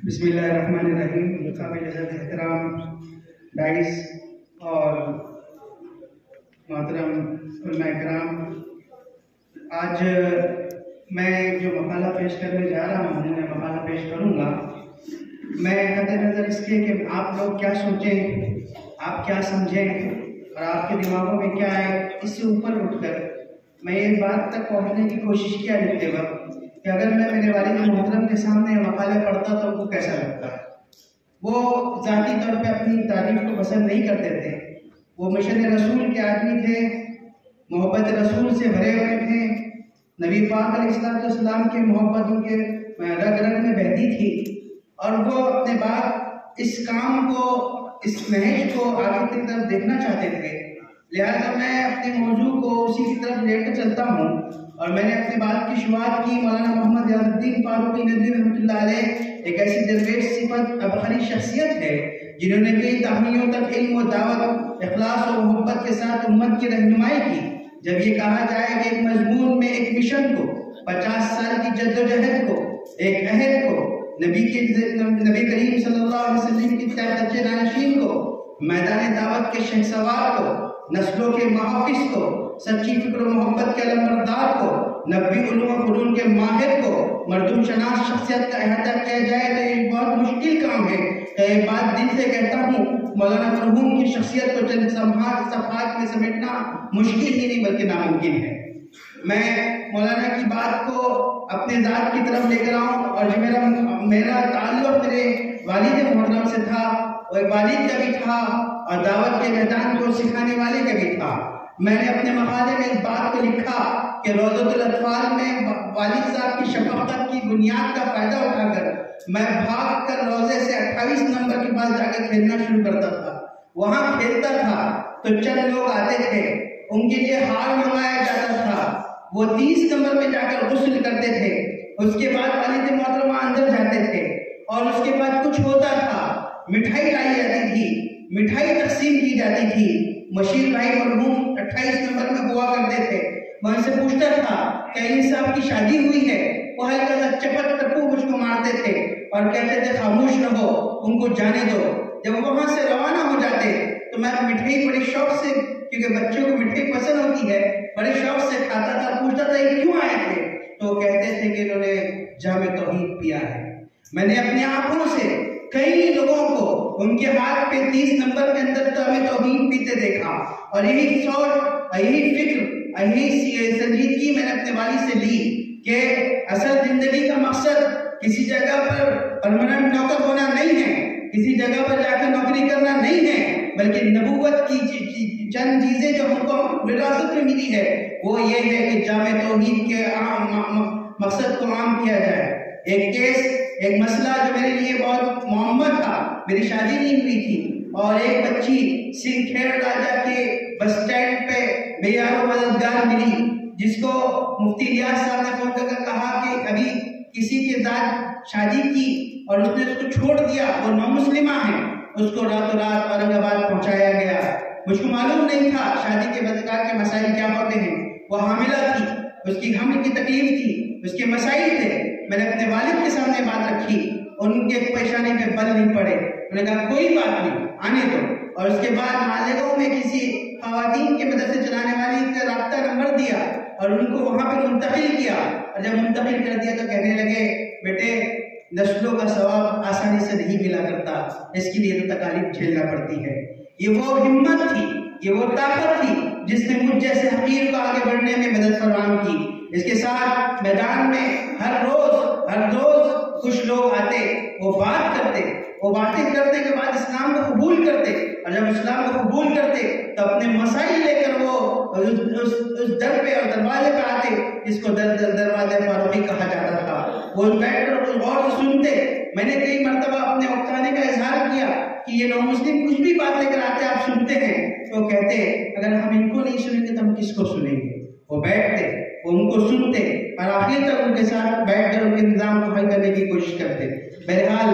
बिस्मिल्लाहिर्रहमानिर्रहीम। काबिल इज़्ज़त एहतराम डाइस और मोहतरम उलमा इकराम, आज मैं जो मकाला पेश करने जा रहा हूँ या मकाला पेश करूँगा, मैं नज़र इसके कि आप लोग क्या सोचें, आप क्या समझें और आपके दिमागों में क्या है, इससे ऊपर उठकर मैं ये बात तक पहुँचने की कोशिश किया लिखते वक्त कि अगर मैं मेरे वालिद मोहतरम के सामने मकाले पढ़ता तो उनको कैसा लगता है। वो ज़ाती तौर पे अपनी तारीफ को पसंद नहीं करते थे। वो मिशन रसूल के आदमी थे, मोहब्बत रसूल से भरे हुए थे। नबी पाक अलैहिस्सलाम के मोहब्बतों के रग रग में बहती थी और वो अपने बाद इस काम को, इस महज को आगे की तरफ देखना चाहते थे। लिहाजा मैं अपने मौजू को उसी की तरफ लेकर चलता हूँ और मैंने अपनी बात की शुरुआत की मौलाना मोहम्मद याजुद्दीन फारूकी नदवी रहमतुल्लाह अलैह एक ऐसी दरवेश सिफत अबखरी शख्सियत है जिन्होंने कई तहमीयों तक इल्म व दावत, इखलास और मोहब्बत के साथ उम्मत की रहनुमाई की। जब ये कहा जाए कि एक मजमून में एक मिशन को, 50 साल की जद्दोजहद को, एक अहद को, नबी करीम सल्लल्लाहु अलैहि वसल्लम की तहत को, मैदान दावत के शहसवार को, नस्लों के मुहाफिज को, सच्ची फिक्र मोहब्बत के अलमबरदार को, नब्बी उलूम व फनून के माहिर को, मर्दूम शनास शख्सियत का अहाता किया जाए तो ये बहुत मुश्किल काम है। एक बात दिल से कहता हूँ, मौलाना मरहूम की शख्सियत को चंद सफ़हात में समेटना मुश्किल ही नहीं बल्कि नामुमकिन है। मैं मौलाना की बात को अपने ज़ात की तरफ लेकर आऊँ और जो मेरा ताल्लुक़ मेरे वालिद मोहतरम से था, और वालिद का भी था और दावत के मैदान को सिखाने वाले का भी था। मैंने अपने मकाले में इस बात को लिखा कि रोज़तुल अतफाल में वालिद साहब की शफ़क़त की बुनियाद का फ़ायदा उठाकर मैं भाग कर रोज़े से 28 नंबर के पास जाकर खेलना शुरू करता था। वहाँ खेलता था तो चंद लोग आते थे, उनके लिए हार मंगाया जाता था। वो 30 नंबर में जाकर गुस्ल करते थे। उसके बाद वालिद मोहतरमा अंदर जाते थे और उसके बाद कुछ होता था, मिठाई लाई जाती थी, मिठाई तकसीम की जाती थी। मशीर भाई मरहूम 28 नंबर में हुआ करते थे। मैं उनसे पूछता था कि इन साहब की शादी हुई है? वो हल्का सा चपट टप्पू मुझको मारते थे और कहते थे खामोश रहो, उनको जाने दो। जब वहां से रवाना हो जाते तो मैं मिठाई बड़े शौक से, क्योंकि बच्चों को मिठाई पसंद होती है, बड़े शौक से खाता था। पूछता था ये क्यों आए थे? तो कहते थे कि इन्होंने जामे तौहीद पिया है। मैंने अपनी आंखों से कई लोगों को उनके हाथ पे 30 नंबर के अंदर जामे तौहीद पीते देखा और यही सोच, यही फिक्र, यही संजीदगी मैंने अपने वालिद से ली कि असल जिंदगी का मकसद किसी जगह पर परमानेंट नौकर होना नहीं है, किसी जगह पर जाकर नौकरी करना नहीं है, बल्कि नबूवत की चंद चीजें जो हमको विरासत में मिली है वो ये है कि जामे तौहीद के मकसद को आम किया जाए। एक केस, एक मसला जो मेरे लिए बहुत मुअम्मा था, मेरी शादी नहीं हुई थी और एक बच्ची सिंहखेड़ राजा के बस स्टैंड पे बेयारो मददगार मिली, जिसको मुफ्ती रियाज साहब ने फोन करके कहा कि अभी किसी के साथ शादी की और उसने उसको छोड़ दिया, वो नौमुस्लिमा है, उसको रातों रात औरंगाबाद पहुंचाया गया। मुझको मालूम नहीं था शादी के बदकार के मसाइल क्या होते हैं। वो हामिला थी, उसकी हमल की तकलीफ थी, उसके मसाइल थे। मैंने अपने वालिद के सामने बात रखी, उनके परेशानी पे बल नहीं पड़े। उन्होंने कहा कोई बात नहीं, आने दो। और उसके बाद मालेगांव में किसी खवातीन के मदरसे चलाने वाली का राब्ता नंबर दिया और उनको वहां पे मुंतकिल किया। और जब मुंतकिल कर दिया तो कहने लगे बेटे नस्लों का सवाब आसानी से नहीं मिला करता, इसके लिए तो तकालीफ झेलना पड़ती है। ये वो हिम्मत थी, ये वो ताकत थी जिसने मुझ जैसे हकीर को आगे बढ़ने में मदद फरमाम की। इसके साथ मैदान में हर रोज कुछ लोग आते, वो बात करते, वो बातें करने के बाद इस्लाम को कबूल करते और जब इस्लाम को कबूल करते तो अपने मसाइल लेकर वो उस दर पे और दरवाजे पे आते, जिसको दरवाजे फारूकी कहा जाता था। वो बैठकर गौर से सुनते। मैंने कई मरतबा अपने वक्ताने का इजहार किया कि ये नौ मुस्लिम कुछ भी बात लेकर आते आप सुनते हैं, तो कहते अगर हम इनको नहीं सुनेंगे तो हम किसको सुनेंगे। वो बैठते, वो उनको सुनते और आखिर तक उनके साथ बैठकर उनके निज़ाम को हल करने की कोशिश करते। बहरहाल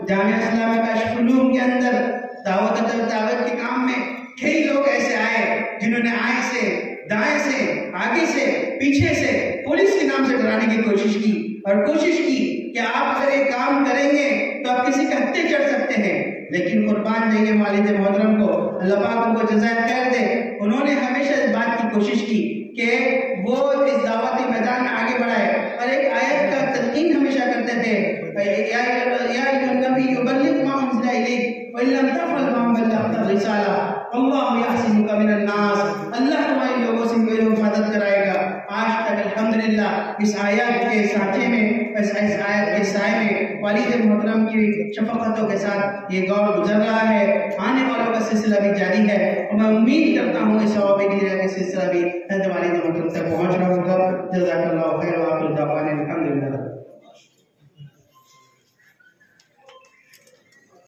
जामिया इस्लामिया अशफुलूम के अंदर दावत के काम में कई लोग ऐसे आए जिन्होंने आए से, दाएं से, आगे से, पीछे से पुलिस के नाम से डराने की कोशिश की। और कोशिश की कि आप अगर ये काम करेंगे तो आप किसी के हत्थे चढ़ सकते हैं, लेकिन कुर्बान जाइए वालिद मोहतरम को, अल्लाह पाक उनको जज़ाए खैर दे। उन्होंने हमेशा इस बात की कोशिश की कि वो इस दावती मैदान में आगे बढ़ाए और एक आयत का तल्कीन हमेशा करते थे, या अय्युहन्नबी युबल्लिग मा उन्ज़िला इलैक व इन लम तफ़अल मा बल्लग़्ता रिसाला वल्लाहु यहसिमुका मिनन नास। अल्लाह तुम्हारे लोगों से मेरी हिफाजत कराएगा। आज तक अल्हम्दुलिल्लाह इस आयत के साथे में, इस आयत के साए में वालिद मोहतरम की शफकतों के साथ ये दौर गुजर रहा है। आने वालों का सिलसिला भी जारी है और मैं उम्मीद करता हूँ इस सिलसिला भी वालिद मोहतरम तक पहुँच रहा होगा। जज़ाकल्लाहु खैर व आखिर दावाना अल्हम्दुलिल्लाह।